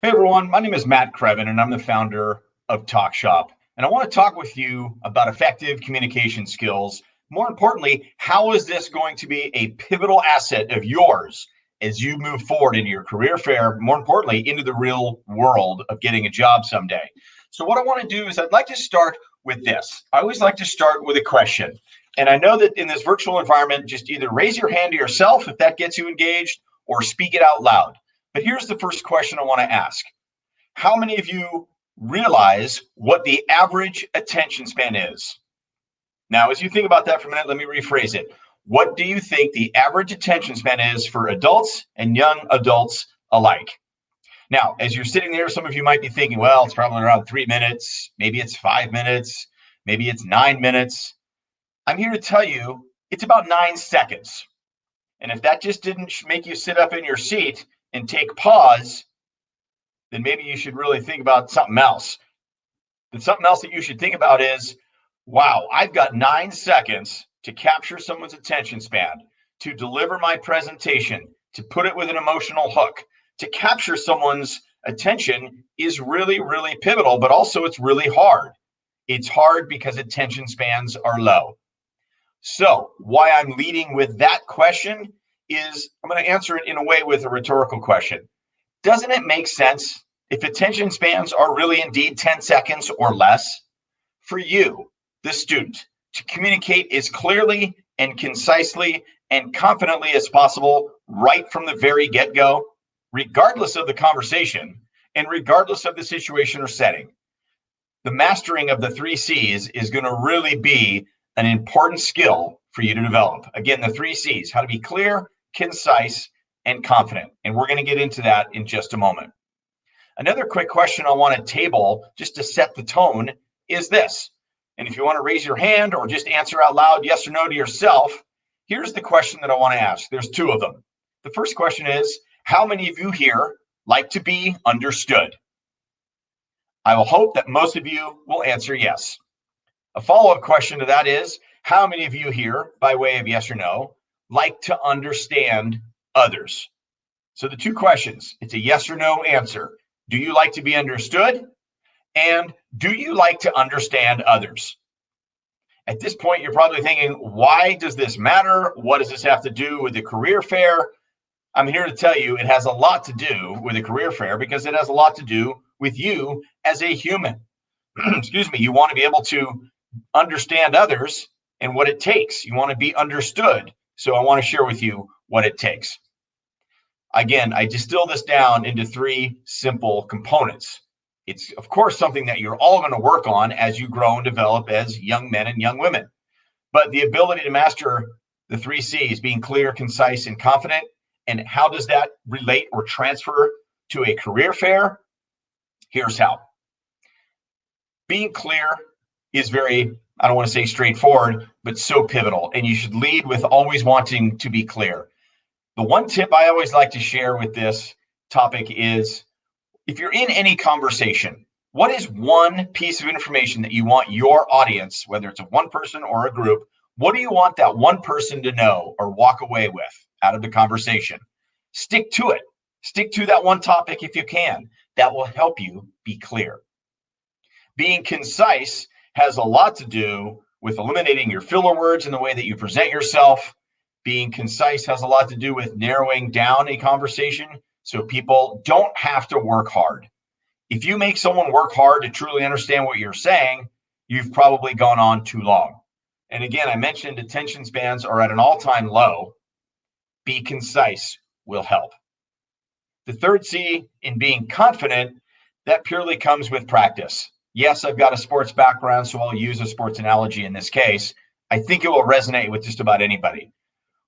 Hey everyone, my name is Matt Crevin and I'm the founder of Talk Shop. And I want to talk with you about effective communication skills. More importantly, how is this going to be a pivotal asset of yours as you move forward in your career fair, more importantly, into the real world of getting a job someday? So, what I want to do is I'd like to start with this. I always like to start with a question. And I know that in this virtual environment, just either raise your hand to yourself if that gets you engaged or speak it out loud. But here's the first question I want to ask. How many of you realize what the average attention span is? Now, as you think about that for a minute, let me rephrase it. What do you think the average attention span is for adults and young adults alike? Now, as you're sitting there, some of you might be thinking, well, it's probably around 3 minutes, maybe it's 5 minutes, maybe it's 9 minutes. I'm here to tell you it's about 9 seconds. And if that just didn't make you sit up in your seat and take pause, then maybe you should really think about something else. And something else that you should think about is, wow, I've got 9 seconds to capture someone's attention span, to deliver my presentation, to put it with an emotional hook, to capture someone's attention is really, really pivotal, but also it's really hard. It's hard because attention spans are low. So, why I'm leading with that question is I'm going to answer it in a way with a rhetorical question. Doesn't it make sense if attention spans are really indeed 10 seconds or less for you, the student, to communicate as clearly and concisely and confidently as possible right from the very get go, regardless of the conversation and regardless of the situation or setting? The mastering of the three C's is going to really be an important skill for you to develop. Again, the three C's: how to be clear, concise, and confident. And we're going to get into that in just a moment. Another quick question I want to table just to set the tone is this. And if you want to raise your hand or just answer out loud, yes or no to yourself, here's the question that I want to ask. There's two of them. The first question is, how many of you here like to be understood? I will hope that most of you will answer yes. A follow-up question to that is, how many of you here, by way of yes or no, like to understand others? So the two questions, it's a yes or no answer. Do you like to be understood? And do you like to understand others? At this point, you're probably thinking, why does this matter? What does this have to do with the career fair? I'm here to tell you it has a lot to do with the career fair because it has a lot to do with you as a human. Excuse me. You want to be able to understand others and what it takes. You want to be understood. So I want to share with you what it takes. Again, I distill this down into three simple components. It's, of course, something that you're all going to work on as you grow and develop as young men and young women. But the ability to master the three C's, being clear, concise, and confident, and how does that relate or transfer to a career fair? Here's how. Being clear is very, I don't want to say straightforward, but so pivotal. And you should lead with always wanting to be clear. The one tip I always like to share with this topic is if you're in any conversation, what is one piece of information that you want your audience, whether it's a one person or a group, what do you want that one person to know or walk away with out of the conversation? Stick to it. Stick to that one topic if you can. That will help you be clear. Being concise has a lot to do with eliminating your filler words in the way that you present yourself. Being concise has a lot to do with narrowing down a conversation so people don't have to work hard. If you make someone work hard to truly understand what you're saying, you've probably gone on too long. And again, I mentioned attention spans are at an all-time low. Be concise will help. The third C in being confident, that purely comes with practice. Yes, I've got a sports background, so I'll use a sports analogy in this case. I think it will resonate with just about anybody.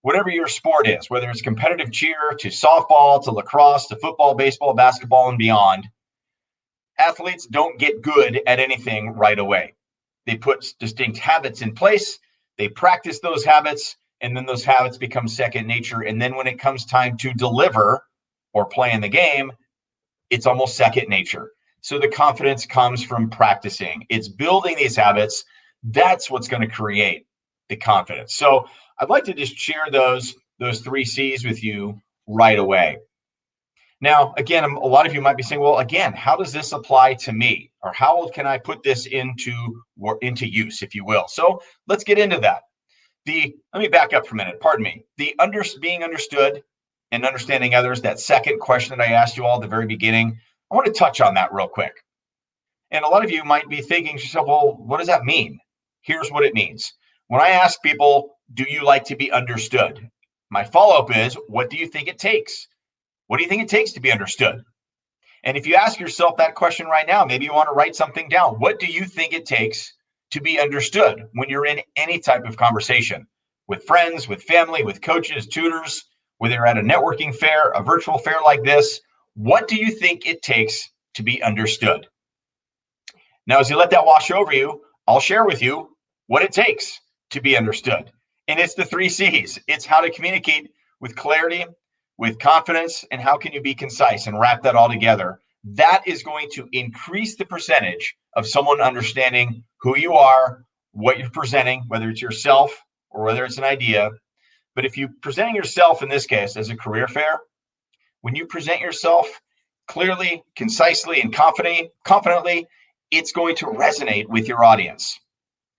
Whatever your sport is, whether it's competitive cheer to softball to lacrosse to football, baseball, basketball, and beyond, athletes don't get good at anything right away. They put distinct habits in place, they practice those habits, and then those habits become second nature. And then when it comes time to deliver or play in the game, it's almost second nature. So the confidence comes from practicing. It's building these habits. That's what's going to create the confidence. So I'd like to just share those three C's with you right away. Now, again, a lot of you might be saying, well, again, how does this apply to me? Or how can I put this into use, if you will? So let's get into that. Let me back up for a minute. Pardon me. Being understood and understanding others, that second question that I asked you all at the very beginning, I want to touch on that real quick. And a lot of you might be thinking to yourself, well, what does that mean? Here's what it means. When I ask people, do you like to be understood? My follow-up is, what do you think it takes? What do you think it takes to be understood? And if you ask yourself that question right now, maybe you want to write something down. What do you think it takes to be understood when you're in any type of conversation with friends, with family, with coaches, tutors, whether you're at a networking fair, a virtual fair like this? What do you think it takes to be understood? Now, as you let that wash over you, I'll share with you what it takes to be understood. And it's the 3 C's. It's how to communicate with clarity, with confidence, and how can you be concise and wrap that all together. That is going to increase the percentage of someone understanding who you are, what you're presenting, whether it's yourself or whether it's an idea. But if you're presenting yourself in this case as a career fair, when you present yourself clearly, concisely, and confidently, it's going to resonate with your audience.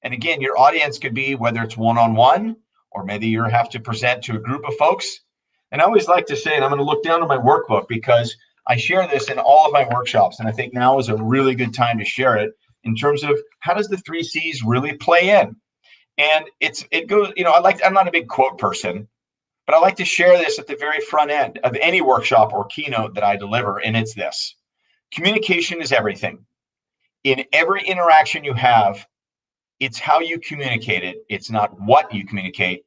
And again, your audience could be whether it's one-on-one or maybe you have to present to a group of folks. And I always like to say, and I'm going to look down at my workbook because I share this in all of my workshops. And I think now is a really good time to share it in terms of how does the 3 C's really play in? And it goes, I'm not a big quote person, but I like to share this at the very front end of any workshop or keynote that I deliver. And it's this: communication is everything. In every interaction you have, it's how you communicate it. It's not what you communicate.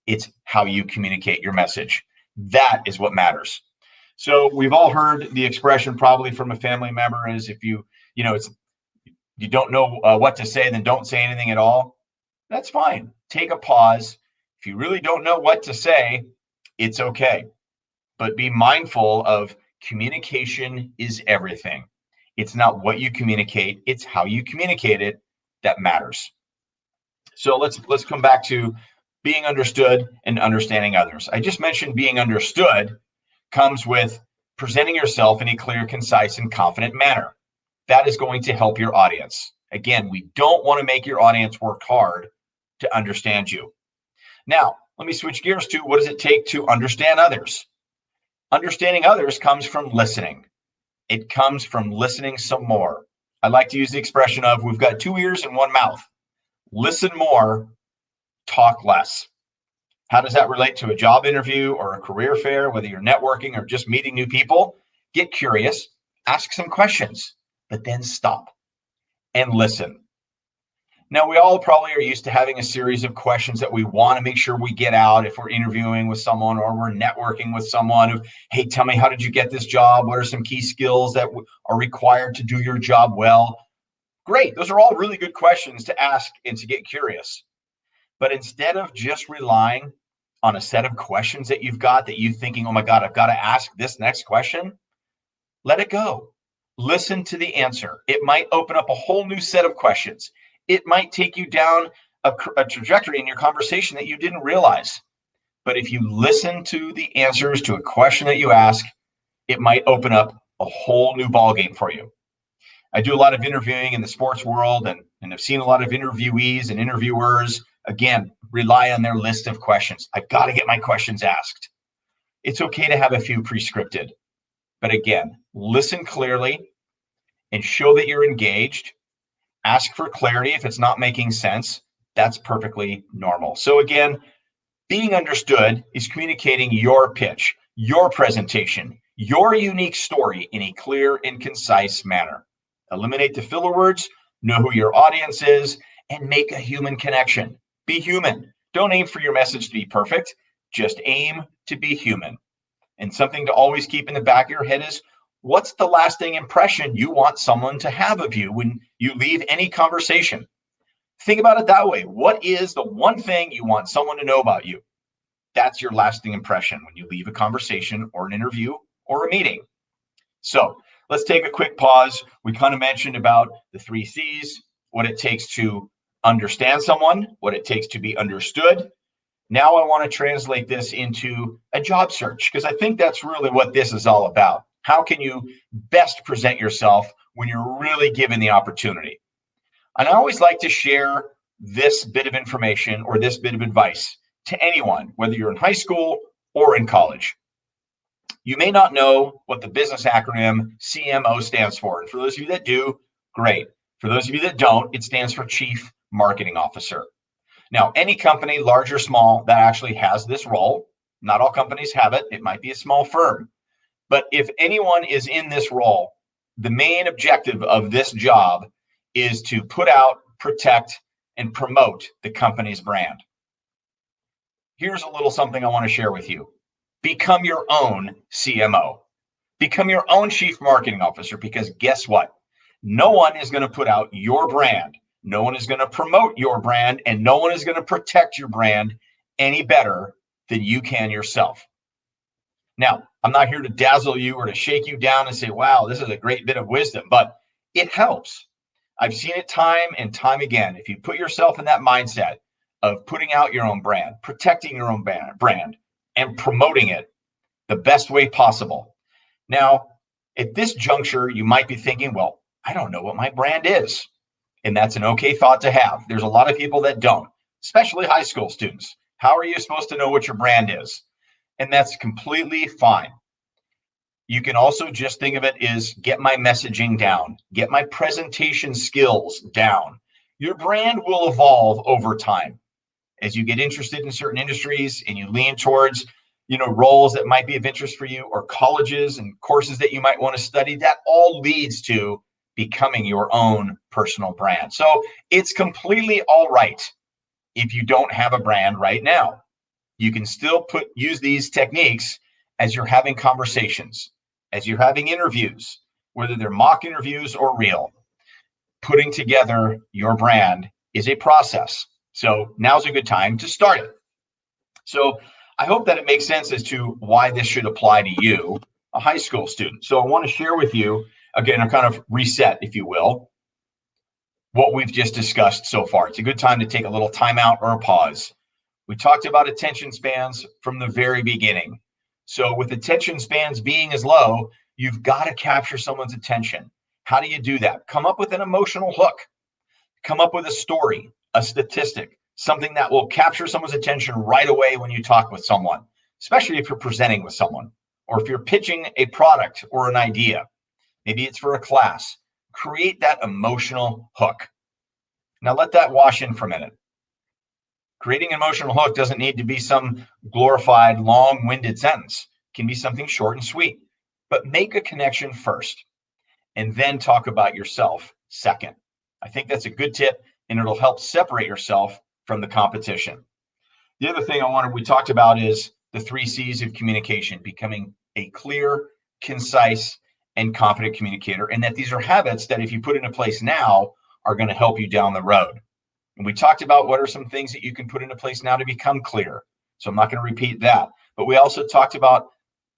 It's how you communicate your message. That is what matters. So we've all heard the expression probably from a family member is if you don't know what to say, then don't say anything at all. That's fine. Take a pause. If you really don't know what to say, it's okay. But be mindful of communication is everything. It's not what you communicate, it's how you communicate it that matters. So let's come back to being understood and understanding others. I just mentioned being understood comes with presenting yourself in a clear, concise, and confident manner. That is going to help your audience. Again, we don't want to make your audience work hard to understand you. Now, let me switch gears to what does it take to understand others? Understanding others comes from listening. It comes from listening some more. I like to use the expression of we've got 2 ears and 1 mouth. Listen more, talk less. How does that relate to a job interview or a career fair, whether you're networking or just meeting new people? Get curious, ask some questions, but then stop and listen. Now, we all probably are used to having a series of questions that we want to make sure we get out if we're interviewing with someone or we're networking with someone. Hey, tell me, how did you get this job? What are some key skills that are required to do your job well? Great. Those are all really good questions to ask and to get curious. But instead of just relying on a set of questions that you've got that you're thinking, oh my God, I've got to ask this next question, let it go. Listen to the answer. It might open up a whole new set of questions. It might take you down a trajectory in your conversation that you didn't realize. But if you listen to the answers to a question that you ask, it might open up a whole new ballgame for you. I do a lot of interviewing in the sports world, and I've seen a lot of interviewees and interviewers, again, rely on their list of questions. I've got to get my questions asked. It's okay to have a few pre-scripted. But again, listen clearly and show that you're engaged. Ask for clarity if it's not making sense. That's perfectly normal. So again, being understood is communicating your pitch, your presentation, your unique story in a clear and concise manner. Eliminate the filler words, know who your audience is, and make a human connection. Be human. Don't aim for your message to be perfect. Just aim to be human. And something to always keep in the back of your head is, what's the lasting impression you want someone to have of you when you leave any conversation? Think about it that way. What is the one thing you want someone to know about you? That's your lasting impression when you leave a conversation or an interview or a meeting. So let's take a quick pause. We kind of mentioned about the 3 C's, what it takes to understand someone, what it takes to be understood. Now I want to translate this into a job search because I think that's really what this is all about. How can you best present yourself when you're really given the opportunity? And I always like to share this bit of information or this bit of advice to anyone, whether you're in high school or in college. You may not know what the business acronym CMO stands for. And for those of you that do, great. For those of you that don't, it stands for Chief Marketing Officer. Now, any company, large or small, that actually has this role, not all companies have it. It might be a small firm. But if anyone is in this role, the main objective of this job is to put out, protect, and promote the company's brand. Here's a little something I want to share with you. Become your own CMO. Become your own Chief Marketing Officer, because guess what? No one is going to put out your brand. No one is going to promote your brand, and no one is going to protect your brand any better than you can yourself. Now, I'm not here to dazzle you or to shake you down and say, wow, this is a great bit of wisdom, but it helps. I've seen it time and time again. If you put yourself in that mindset of putting out your own brand, protecting your own brand, and promoting it the best way possible. Now, at this juncture, you might be thinking, well, I don't know what my brand is. And that's an okay thought to have. There's a lot of people that don't, especially high school students. How are you supposed to know what your brand is? And that's completely fine. You can also just think of it as get my messaging down, get my presentation skills down. Your brand will evolve over time as you get interested in certain industries and you lean towards, roles that might be of interest for you, or colleges and courses that you might want to study. That all leads to becoming your own personal brand. So it's completely all right if you don't have a brand right now. You can still use these techniques as you're having conversations, as you're having interviews, whether they're mock interviews or real. Putting together your brand is a process. So now's a good time to start it. So I hope that it makes sense as to why this should apply to you, a high school student. So I want to share with you, again, a kind of reset, if you will, what we've just discussed so far. It's a good time to take a little time out or a pause. We talked about attention spans from the very beginning. So with attention spans being as low, you've got to capture someone's attention. How do you do that? Come up with an emotional hook. Come up with a story, a statistic, something that will capture someone's attention right away when you talk with someone, especially if you're presenting with someone, or if you're pitching a product or an idea. Maybe it's for a class. Create that emotional hook. Now let that wash in for a minute. Creating an emotional hook doesn't need to be some glorified, long-winded sentence. It can be something short and sweet, but make a connection first and then talk about yourself second. I think that's a good tip, and it'll help separate yourself from the competition. The other thing we talked about is the 3 C's of communication, becoming a clear, concise, and confident communicator, and that these are habits that if you put into place now are going to help you down the road. And we talked about what are some things that you can put into place now to become clear. So I'm not going to repeat that. But we also talked about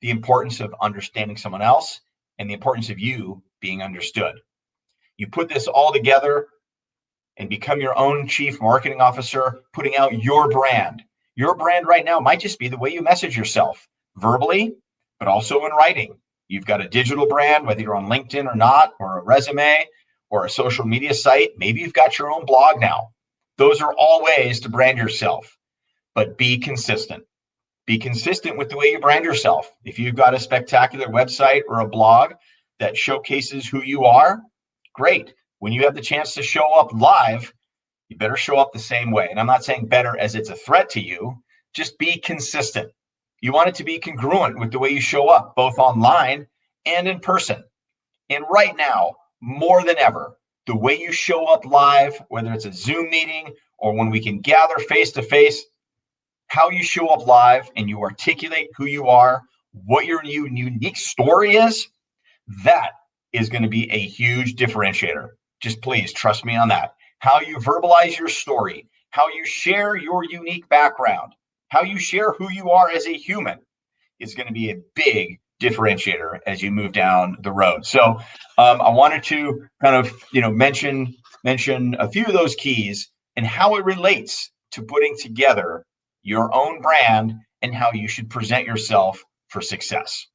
the importance of understanding someone else and the importance of you being understood. You put this all together and become your own chief marketing officer, putting out your brand. Your brand right now might just be the way you message yourself verbally, but also in writing. You've got a digital brand, whether you're on LinkedIn or not, or a resume or a social media site. Maybe you've got your own blog now. Those are all ways to brand yourself, but be consistent. Be consistent with the way you brand yourself. If you've got a spectacular website or a blog that showcases who you are, great. When you have the chance to show up live, you better show up the same way. And I'm not saying better as it's a threat to you. Just be consistent. You want it to be congruent with the way you show up, both online and in person. And right now, more than ever, the way you show up live, whether it's a Zoom meeting or when we can gather face to face, how you show up live and you articulate who you are, what your unique story is, that is going to be a huge differentiator. Just please trust me on that. How you verbalize your story, how you share your unique background, how you share who you are as a human is going to be a big differentiator as you move down the road. So I wanted to kind of mention a few of those keys and how it relates to putting together your own brand and how you should present yourself for success.